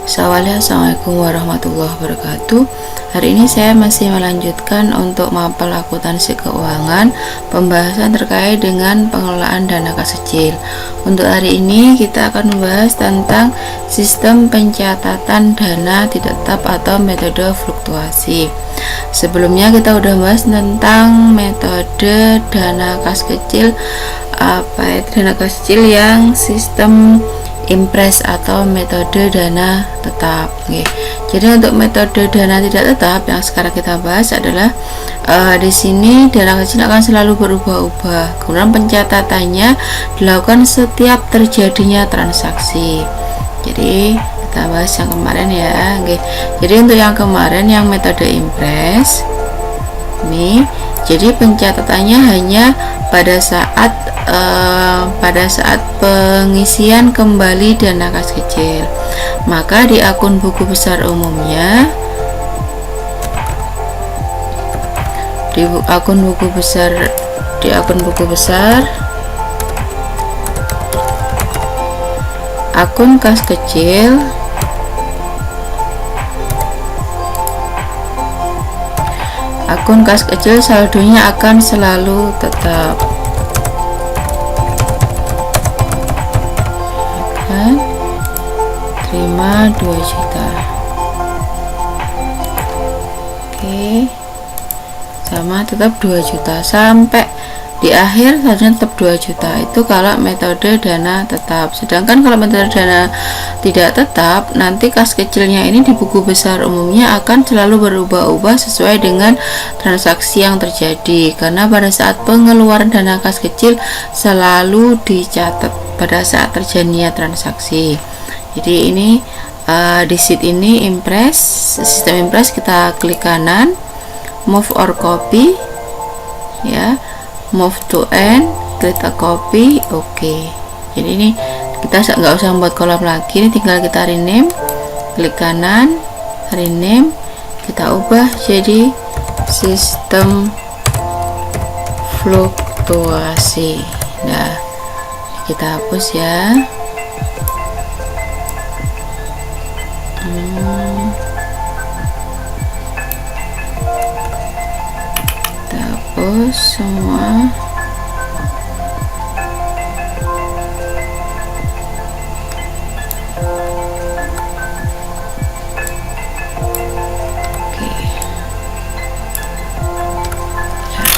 Assalamualaikum warahmatullahi wabarakatuh. Hari ini saya masih melanjutkan untuk mapel akuntansi keuangan, pembahasan terkait dengan pengelolaan dana kas kecil. Untuk hari ini kita akan membahas tentang sistem pencatatan dana tidak tetap atau metode fluktuasi. Sebelumnya kita udah bahas tentang metode dana kas kecil, dana kas kecil yang sistem impres atau metode dana tetap. Oke. Jadi untuk metode dana tidak tetap yang sekarang kita bahas adalah di sini dana kecil akan selalu berubah-ubah. Kemudian pencatatannya dilakukan setiap terjadinya transaksi. Jadi kita bahas yang kemarin ya. Oke. Jadi untuk yang kemarin yang metode impres ini, jadi pencatatannya hanya pada saat pengisian kembali dana kas kecil. Maka di akun buku besar umumnya, di akun buku besar akun kas kecil saldonya akan selalu tetap. Terima 2 juta. Oke, sama tetap 2 juta sampai di akhir saldonya tetap 2 juta. Itu kalau metode dana tetap. Sedangkan kalau metode dana tidak tetap, nanti kas kecilnya ini di buku besar umumnya akan selalu berubah-ubah sesuai dengan transaksi yang terjadi, karena pada saat pengeluaran dana kas kecil selalu dicatat pada saat terjadinya transaksi. Jadi ini di sheet ini sistem impres, kita klik kanan, move or copy ya, move to end, klik copy. Oke. Jadi ini kita nggak usah membuat kolom lagi, ini tinggal kita rename, klik kanan, rename, kita ubah jadi sistem fluktuasi. Nah, kita hapus ya. Kita hapus semua.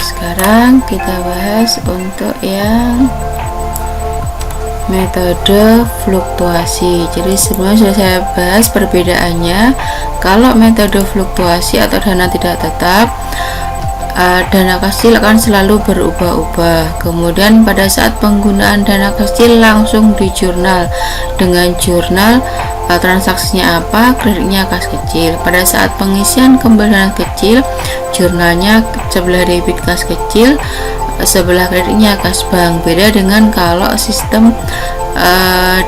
Sekarang kita bahas untuk yang metode fluktuasi. Jadi sebelumnya sudah saya bahas perbedaannya. Kalau metode fluktuasi atau dana tidak tetap, dana kas kecil akan selalu berubah-ubah. Kemudian pada saat penggunaan dana kas kecil langsung di jurnal dengan jurnal transaksinya apa, kreditnya kas kecil. Pada saat pengisian kembali dana kecil, jurnalnya sebelah debit kas kecil, sebelah kreditnya kas bank. Beda dengan kalau sistem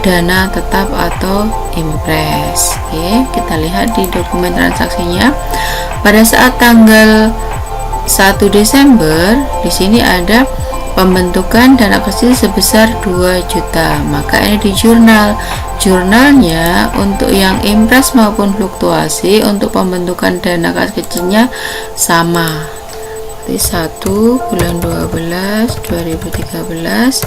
dana tetap atau impres. Oke, kita lihat di dokumen transaksinya. Pada saat tanggal 1 Desember di sini ada pembentukan dana kecil sebesar 2 juta. Maka ini di jurnalnya untuk yang impres maupun fluktuasi untuk pembentukan dana kas kecilnya sama. Jadi 1 bulan 12 2013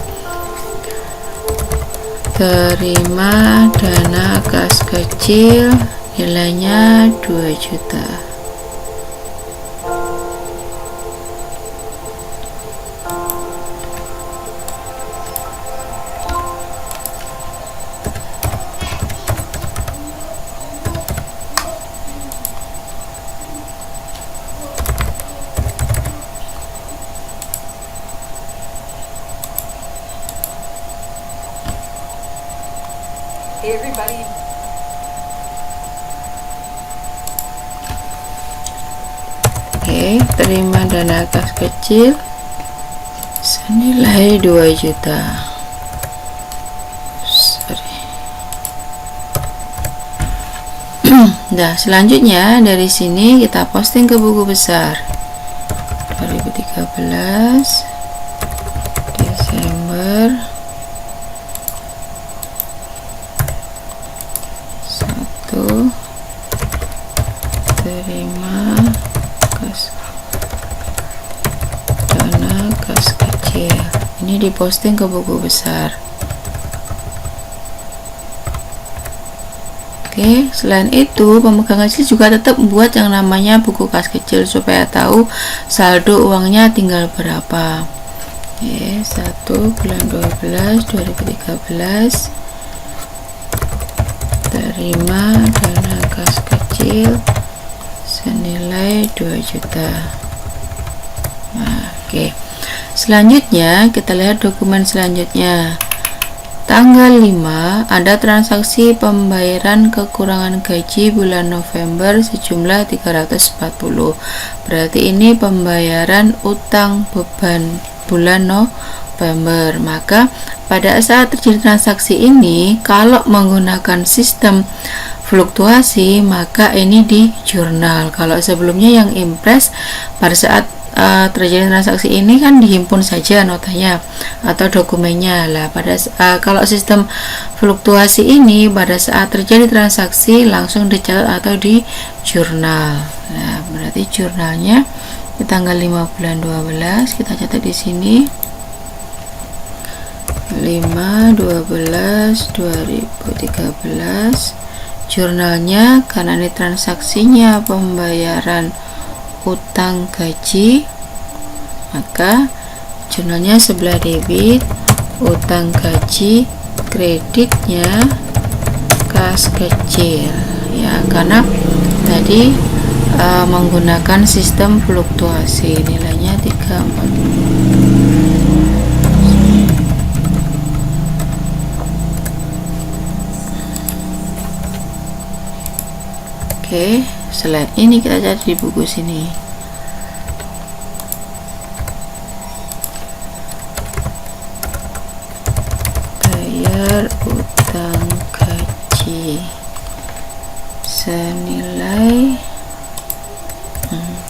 terima dana kas kecil nilainya 2 juta. Hey everybody. Oke, terima dana kas kecil senilai 2 juta. Nah, selanjutnya dari sini kita posting ke buku besar 2013 Desember 1 terima dana kas kecil. Ini diposting ke buku besar. Oke, selain itu pemegang kecil juga tetap membuat yang namanya buku kas kecil supaya tahu saldo uangnya tinggal berapa. Oke, 1 bulan 12 2013 terima dana kas kecil senilai 2 juta. Nah, oke. Selanjutnya kita lihat dokumen selanjutnya. Tanggal 5 ada transaksi pembayaran kekurangan gaji bulan November sejumlah 340. Berarti ini pembayaran utang beban bulan November. Maka pada saat terjadi transaksi ini, kalau menggunakan sistem fluktuasi, maka ini di jurnal. Kalau sebelumnya yang impres, pada saat terjadi transaksi ini kan dihimpun saja notanya atau dokumennya lah. Kalau sistem fluktuasi ini pada saat terjadi transaksi langsung dicatat atau di jurnal. Nah, berarti jurnalnya di tanggal 5 bulan 12 kita catat di sini 5/12/2013. Jurnalnya karena ini transaksinya pembayaran utang gaji, maka jurnalnya sebelah debit, utang gaji, kreditnya kas kecil ya, karena tadi menggunakan sistem fluktuasi. Nilainya 340. Oke, selain ini kita cari di buku sini. Bayar utang gaji senilai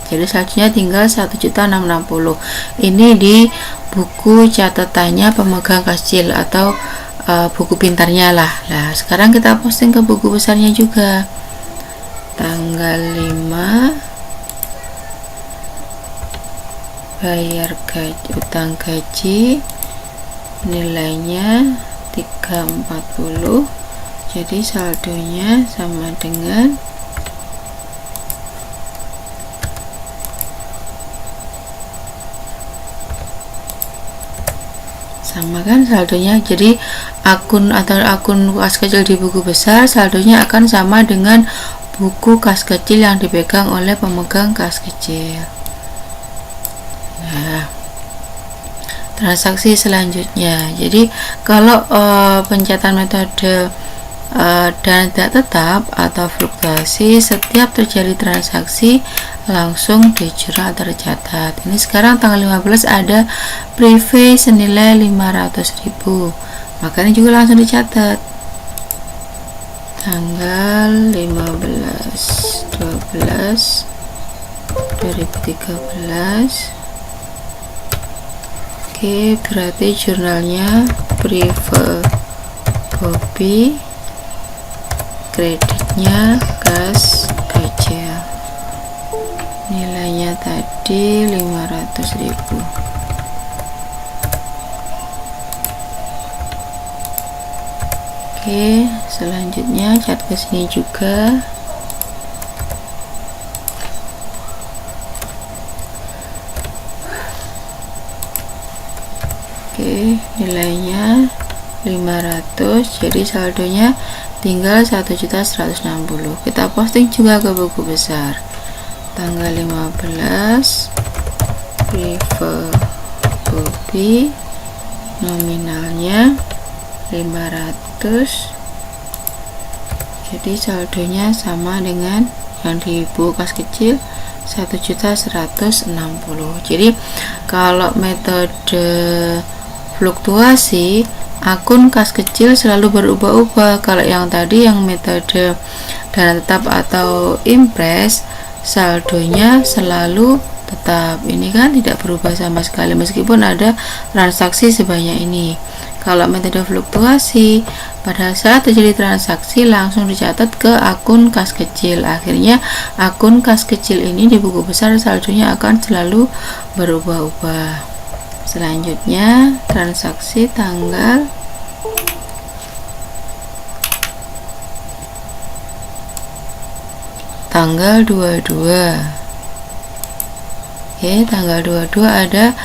jadi selanjutnya tinggal 1.660. Ini di buku catatannya pemegang kas kecil atau buku pintarnya lah. Nah, sekarang kita posting ke buku besarnya juga. Tanggal 5 bayar utang gaji nilainya 340. Jadi saldonya sama dengan sama kan saldonya. Jadi akun kas kecil di buku besar saldonya akan sama dengan buku kas kecil yang dipegang oleh pemegang kas kecil. Nah, transaksi selanjutnya. Jadi kalau pencatatan metode dana tidak tetap atau fluktuasi, setiap terjadi transaksi langsung di jurnal tercatat. Ini sekarang tanggal 15 ada prive senilai 500.000, maka ini juga langsung dicatat. Tanggal 15/12/2013. Oke, berarti jurnalnya prive Bobby, kreditnya kas kecil, nilainya tadi 500.000. Oke, selanjutnya cat ke sini juga. Oke, nilainya 500. Jadi saldonya tinggal 1.160. Kita posting juga ke buku besar. Tanggal 15 prive Bobby, nominalnya 500. Jadi saldonya sama dengan yang di buku kas kecil 1.160. Jadi kalau metode fluktuasi, akun kas kecil selalu berubah-ubah. Kalau yang tadi yang metode dana tetap atau impres, saldonya selalu tetap. Ini kan tidak berubah sama sekali meskipun ada transaksi sebanyak ini. Kalau metode fluktuasi, pada saat terjadi transaksi langsung dicatat ke akun kas kecil. Akhirnya akun kas kecil ini di buku besar saldonya akan selalu berubah-ubah. Selanjutnya transaksi tanggal 22. Oke, tanggal 22 ada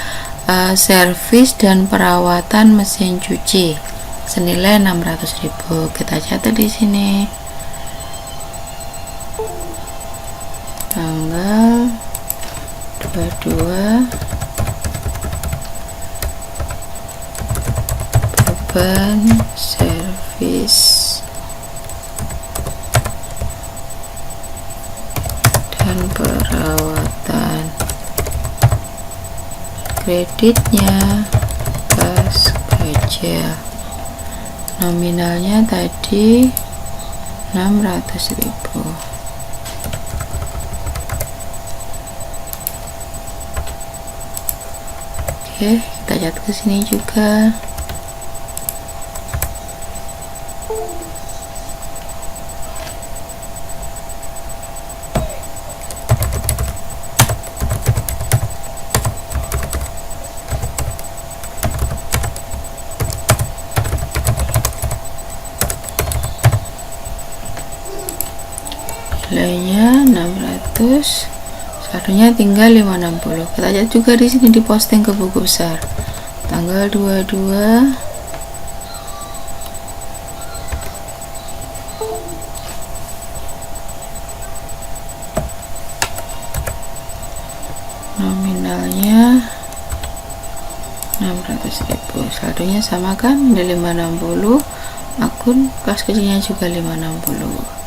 servis dan perawatan mesin cuci senilai 600.000. Kita catat di sini. Tanggal 22 beban servis dan perawatan. Kreditnya kas kecil, nominalnya tadi 600.000. Oke, kita catat ke sini juga. Nilainya 600, saldonya tinggal 560. Kita lihat juga di sini diposting ke buku besar tanggal 22 nominalnya 600.000, saldonya sama kan, ada 560, akun kas kecilnya juga 560.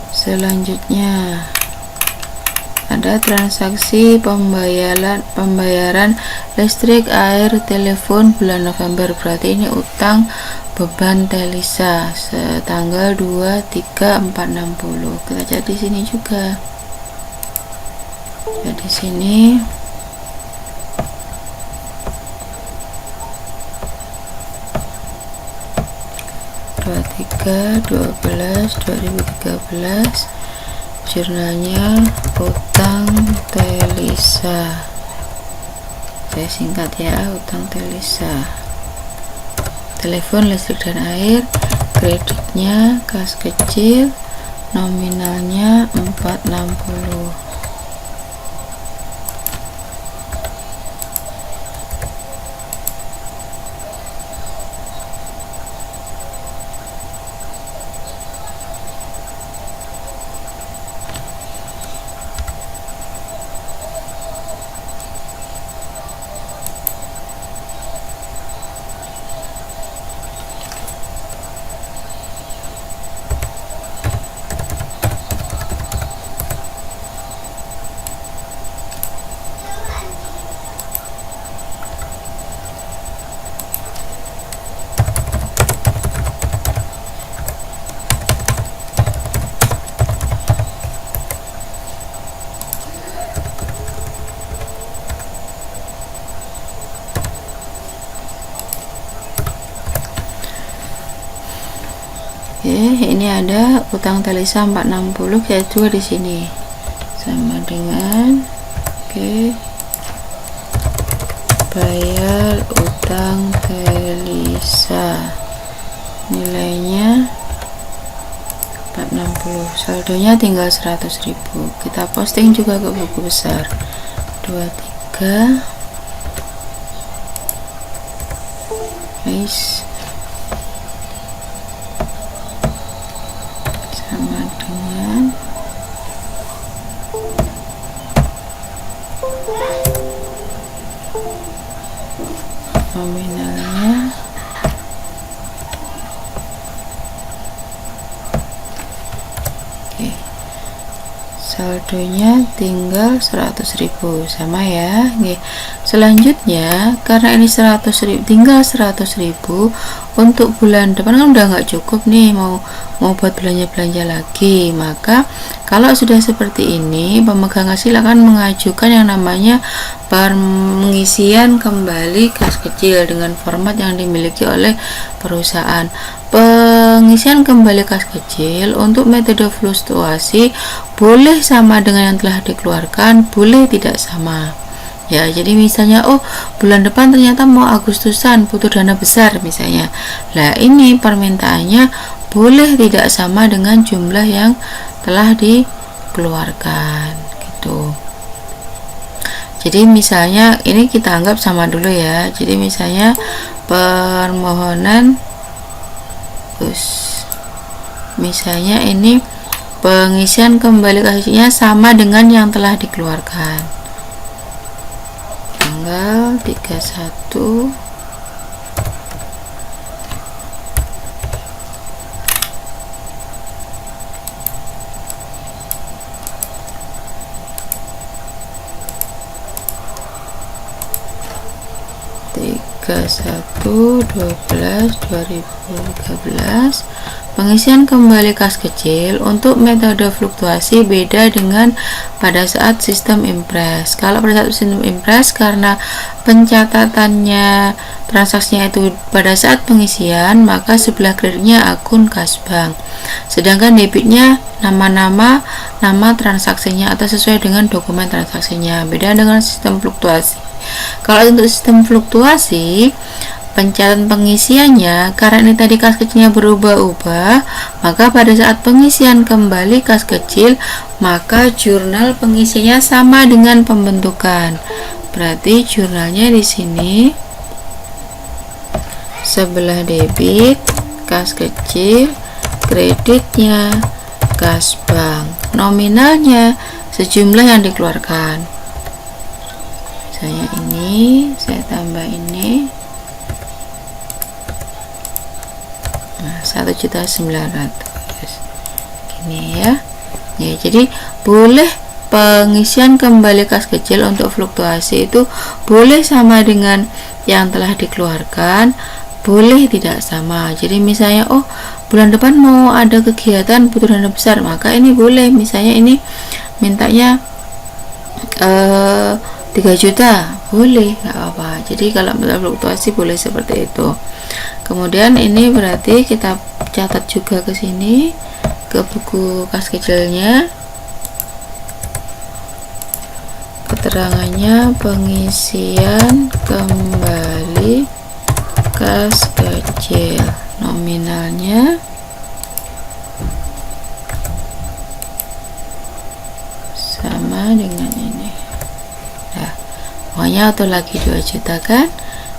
Selanjutnya ada transaksi pembayaran listrik, air, telepon bulan November, berarti ini utang beban Telisa tanggal 2, 3, 4, 60. Kita cari di sini juga. Jadi sini (23 12 2013), jurnalnya utang Telisa. Saya singkat ya, utang Telisa. Telepon, listrik dan air, kreditnya kas kecil, nominalnya 460. Oke, ini ada utang Telisa 460, kayak juga di sini sama dengan bayar utang Telisa, nilainya 460, saldonya tinggal 100.000. Kita posting juga ke buku besar 23 guys, sama dengan nominalnya saldonya tinggal 100.000, sama ya. Selanjutnya karena ini 100.000 tinggal 100.000, untuk bulan depan kan udah nggak cukup nih, mau buat belanja lagi. Maka kalau sudah seperti ini, pemegang hasil akan mengajukan yang namanya pengisian kembali kas kecil dengan format yang dimiliki oleh perusahaan. pengisian kembali kas kecil untuk metode fluktuasi boleh sama dengan yang telah dikeluarkan, boleh tidak sama. Ya, jadi misalnya bulan depan ternyata mau Agustusan butuh dana besar misalnya. Lah ini permintaannya boleh tidak sama dengan jumlah yang telah dikeluarkan gitu. Jadi misalnya ini kita anggap sama dulu ya. Jadi misalnya permohonan misalnya ini pengisian kembali kasihnya sama dengan yang telah dikeluarkan. Tanggal 31 31/12/2013. Pengisian kembali kas kecil untuk metode fluktuasi beda dengan pada saat sistem impres. Kalau pada saat sistem impres, karena pencatatannya transaksinya itu pada saat pengisian, maka sebelah kreditnya akun kas bank, sedangkan debitnya nama transaksinya atau sesuai dengan dokumen transaksinya. Beda dengan sistem fluktuasi. Kalau untuk sistem fluktuasi, pencatatan pengisiannya karena ini tadi kas kecilnya berubah-ubah, maka pada saat pengisian kembali kas kecil, maka jurnal pengisiannya sama dengan pembentukan. Berarti jurnalnya di sini sebelah debit kas kecil, kreditnya kas bank, nominalnya sejumlah yang dikeluarkan. Saya ini, saya tambah ini. Nah, 1.900.000 gini ya. Jadi boleh pengisian kembali kas kecil untuk fluktuasi itu boleh sama dengan yang telah dikeluarkan, boleh tidak sama. Jadi misalnya bulan depan mau ada kegiatan butuh dana besar, maka ini boleh. Misalnya ini mintanya 3 juta, boleh, nggak apa-apa. Jadi kalau fluktuasi boleh seperti itu. Kemudian ini berarti kita catat juga ke sini, ke buku kas kecilnya, keterangannya pengisian kembali kas kecil, nominalnya sama dengan ini. Nah, pokoknya atau lagi 2 juta kan.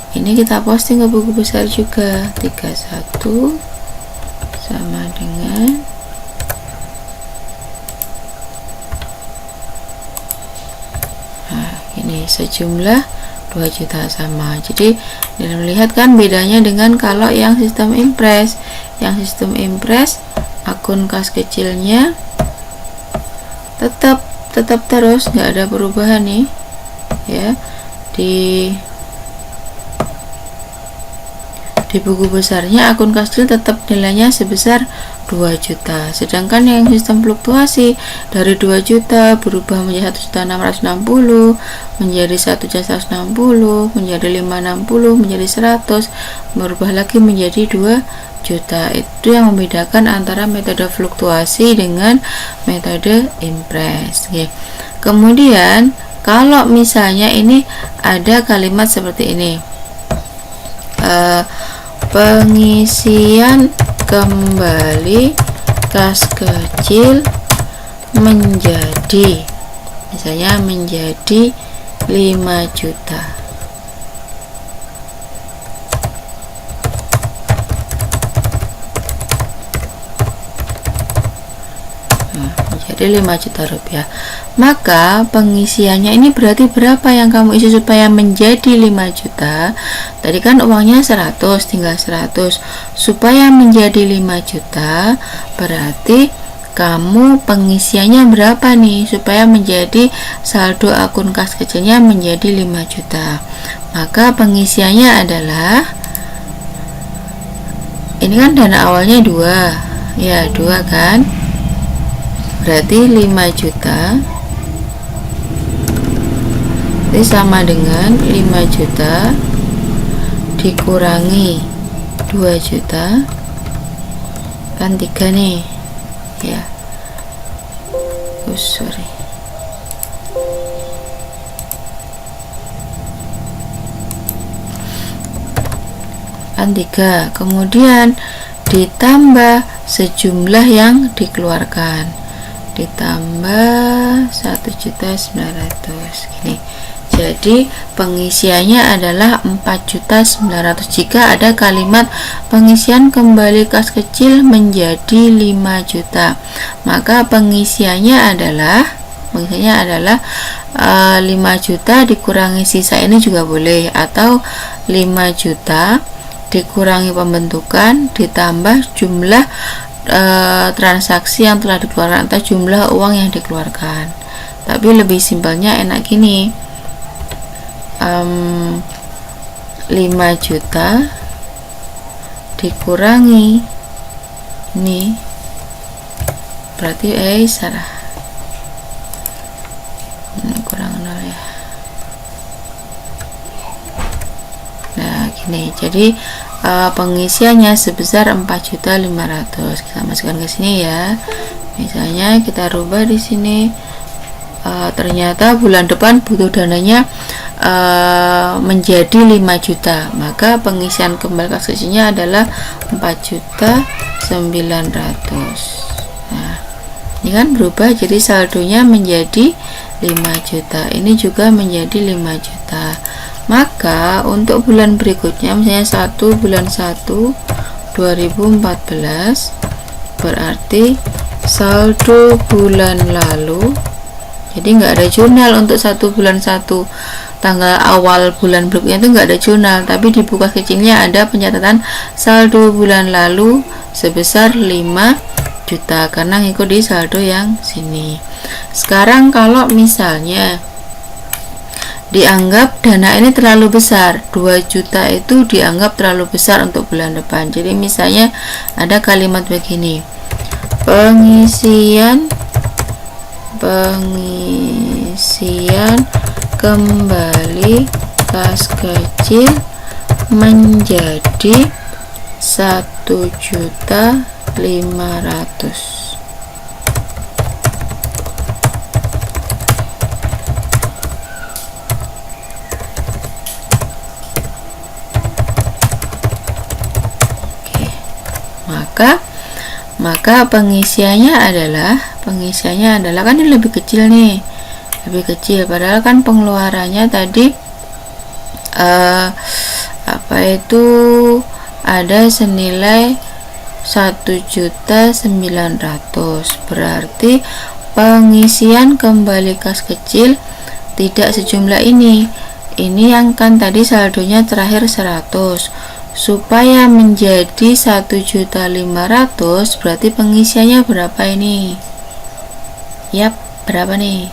Ini kita posting ke buku besar juga. 31 sama dengan ini sejumlah 2 juta sama. Jadi melihat kan bedanya dengan kalau yang sistem impres. Yang sistem impres akun kas kecilnya tetap terus, nggak ada perubahan nih ya. Di buku besarnya akun kas kecil tetap nilainya sebesar 2 juta. Sedangkan yang sistem fluktuasi dari 2 juta berubah menjadi 1.660.000, menjadi 1.160.000, menjadi 560, menjadi 100, berubah lagi menjadi 2 juta. Itu yang membedakan antara metode fluktuasi dengan metode impres. Oke. Kemudian kalau misalnya ini ada kalimat seperti ini, pengisian kembali kas kecil menjadi, misalnya menjadi 5 juta. Menjadi 5 juta rupiah. Maka pengisiannya ini berarti berapa yang kamu isi supaya menjadi 5 juta? Tadi kan uangnya 100, tinggal 100. Supaya menjadi 5 juta berarti kamu pengisiannya berapa nih supaya menjadi saldo akun kas kecilnya menjadi 5 juta. Maka pengisiannya adalah, ini kan dana awalnya 2 ya, 2 kan, berarti 5 juta ini sama dengan 5 juta dikurangi 2 juta kan 3 nih ya. Sorry, kan 3, kemudian ditambah sejumlah yang dikeluarkan, ditambah 1.900.000 gini. Jadi pengisiannya adalah 4.900.000. Jika ada kalimat pengisian kembali kas kecil menjadi 5 juta, maka pengisiannya adalah 5 juta dikurangi sisa, ini juga boleh, atau 5 juta dikurangi pembentukan ditambah jumlah transaksi yang telah dikeluarkan atau jumlah uang yang dikeluarkan. Tapi lebih simpelnya enak gini, 5 juta dikurangi ini berarti salah, ini kurang 0 ya. Nah gini, jadi pengisiannya sebesar 4.500.000. Kita masukkan ke sini ya. Misalnya kita rubah di sini, ternyata bulan depan butuh dananya menjadi 5 juta, maka pengisian kembali kas kecilnya adalah 4.900.000. Nah ini kan berubah, jadi saldonya menjadi 5 juta, ini juga menjadi 5 juta. Maka untuk bulan berikutnya, misalnya 1 bulan 1 2014, berarti saldo bulan lalu, jadi nggak ada jurnal untuk 1 bulan 1 tanggal awal bulan berikutnya itu nggak ada jurnal, tapi di buku kecilnya ada pencatatan saldo bulan lalu sebesar 5 juta karena ngikuti saldo yang sini. Sekarang kalau misalnya dianggap dana ini terlalu besar, 2 juta itu dianggap terlalu besar untuk bulan depan, jadi misalnya ada kalimat begini, pengisian kembali kas kecil menjadi 1.500.000. Maka pengisiannya adalah kan ini lebih kecil nih, lebih kecil, padahal kan pengeluarannya tadi ada senilai 1.900.000, berarti pengisian kembali kas kecil tidak sejumlah ini yang kan tadi saldonya terakhir 100. Supaya menjadi 1.500.000 berarti pengisiannya berapa ini? Yap, berapa nih?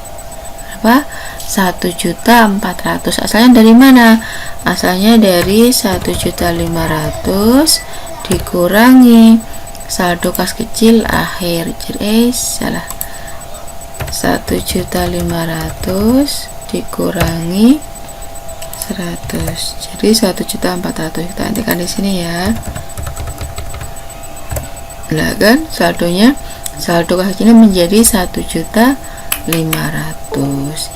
Berapa? 1.400.000. Asalnya dari mana? Asalnya dari 1.500.000 dikurangi saldo kas kecil akhir. Jadi salah. 1.500.000 dikurangi 100, jadi 1.400.000. Kita nantikan di sini ya. Lah kan saldo kas kecilnya menjadi 1.500.000.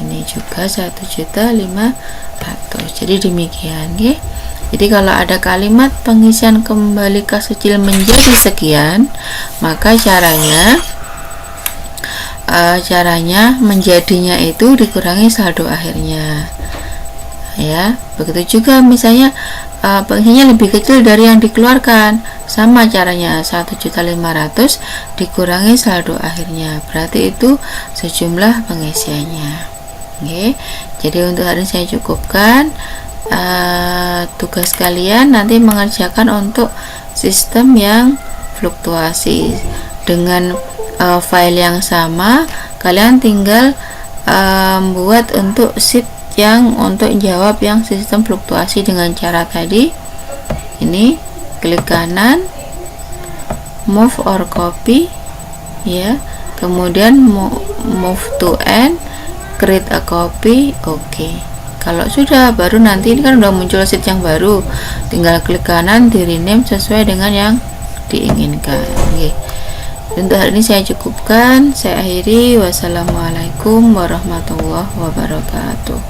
Ini juga 1.500.000. Jadi demikian ya. Jadi kalau ada kalimat pengisian kembali kas kecil menjadi sekian, maka caranya menjadinya itu dikurangi saldo akhirnya. Ya, begitu juga misalnya pengisiannya lebih kecil dari yang dikeluarkan, sama caranya 1.500.000 dikurangi saldo akhirnya, berarti itu sejumlah pengisiannya. Oke, jadi untuk hari ini saya cukupkan. Tugas kalian nanti mengerjakan untuk sistem yang fluktuasi dengan file yang sama. Kalian tinggal buat untuk sheet yang untuk jawab yang sistem fluktuasi dengan cara tadi. Ini klik kanan, move or copy ya, kemudian move to end, create a copy. Oke. Kalau sudah, baru nanti ini kan udah muncul sheet yang baru, tinggal klik kanan di rename sesuai dengan yang diinginkan. Oke. Untuk hari ini saya cukupkan, saya akhiri. Wassalamualaikum warahmatullahi wabarakatuh.